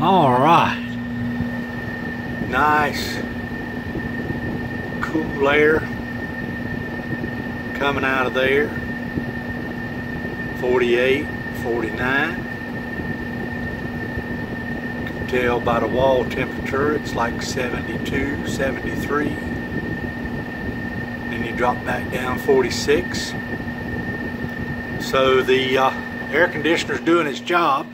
All right. Nice, cool air coming out of there. 48, 49. You can tell by the wall temperature it's like 72, 73. Then you drop back down 46. So the air conditioner's doing its job.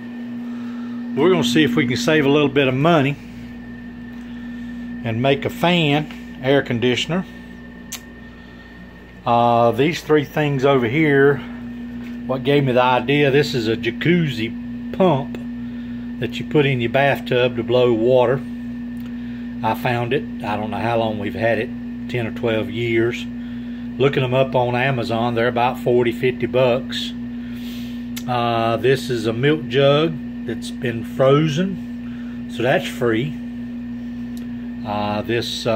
We're going to see if we can save a little bit of money and make a fan air conditioner. These three things over here, what gave me the idea, this is a jacuzzi pump that you put in your bathtub to blow water. I found it. I don't know how long we've had it, 10 or 12 years. Looking them up on Amazon, they're about 40, 50 bucks. This is a milk jug that's been frozen, so that's free. This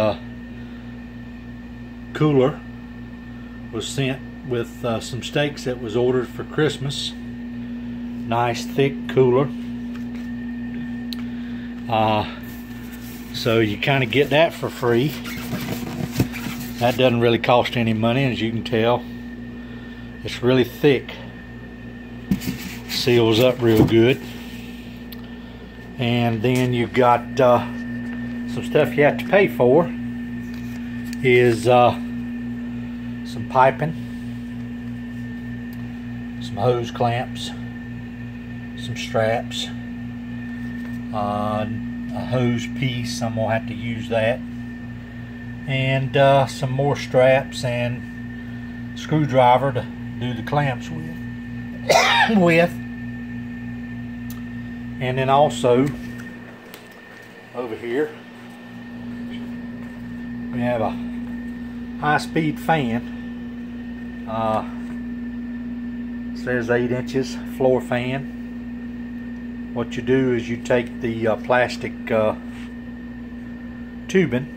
cooler was sent with some steaks that was ordered for Christmas. Nice thick cooler. So you kind of get that for free. That doesn't really cost any money, as you can tell. It's really thick. Seals up real good. And then you've got some stuff you have to pay for. Is some piping, some hose clamps, some straps, a hose piece. I'm gonna have to use that, and some more straps and screwdriver to do the clamps with. And then also over here we have a high-speed fan. Says 8 inches floor fan. What you do is you take the plastic tubing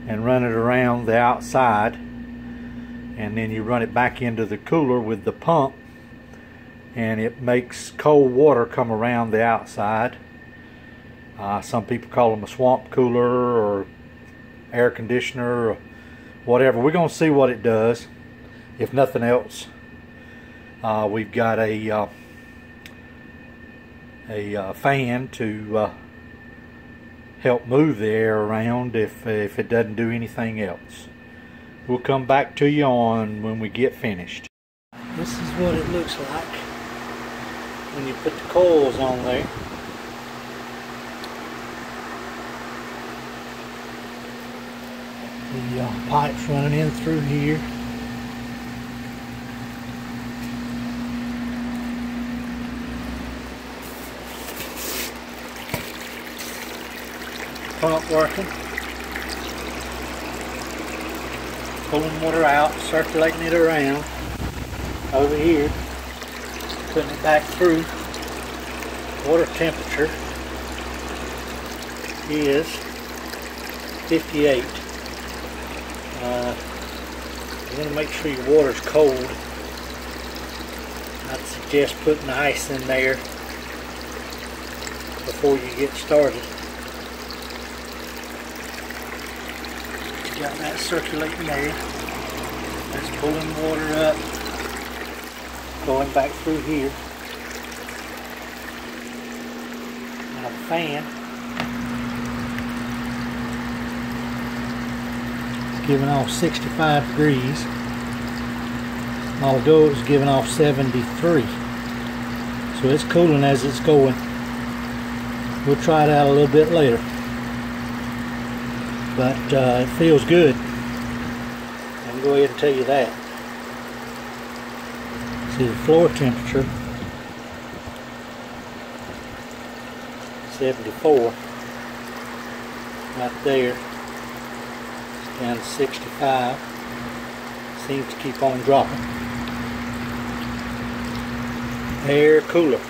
and run it around the outside, and then you run it back into the cooler with the pump, and it makes cold water come around the outside. Some people call them a swamp cooler or air conditioner or whatever. We're going to see what it does. If nothing else, we've got a fan to help move the air around if it doesn't do anything else. We'll come back to you on when we get finished. This is what it looks like when you put the coils on there. The pipe's running in through here. Pump working. Pulling water out, circulating it around. Over here, putting it back through. Water temperature is 58. You want to make sure your water's cold. I'd suggest putting ice in there before you get started. You got that circulating there. That's pulling water up, going back through here. Now the fan giving off 65 degrees, although it's giving off 73. So it's cooling as it's going. We'll try it out a little bit later, but it feels good. I can go ahead and tell you that. See the floor temperature, 74, right there. Down to 65. Seems to keep on dropping. Air cooler.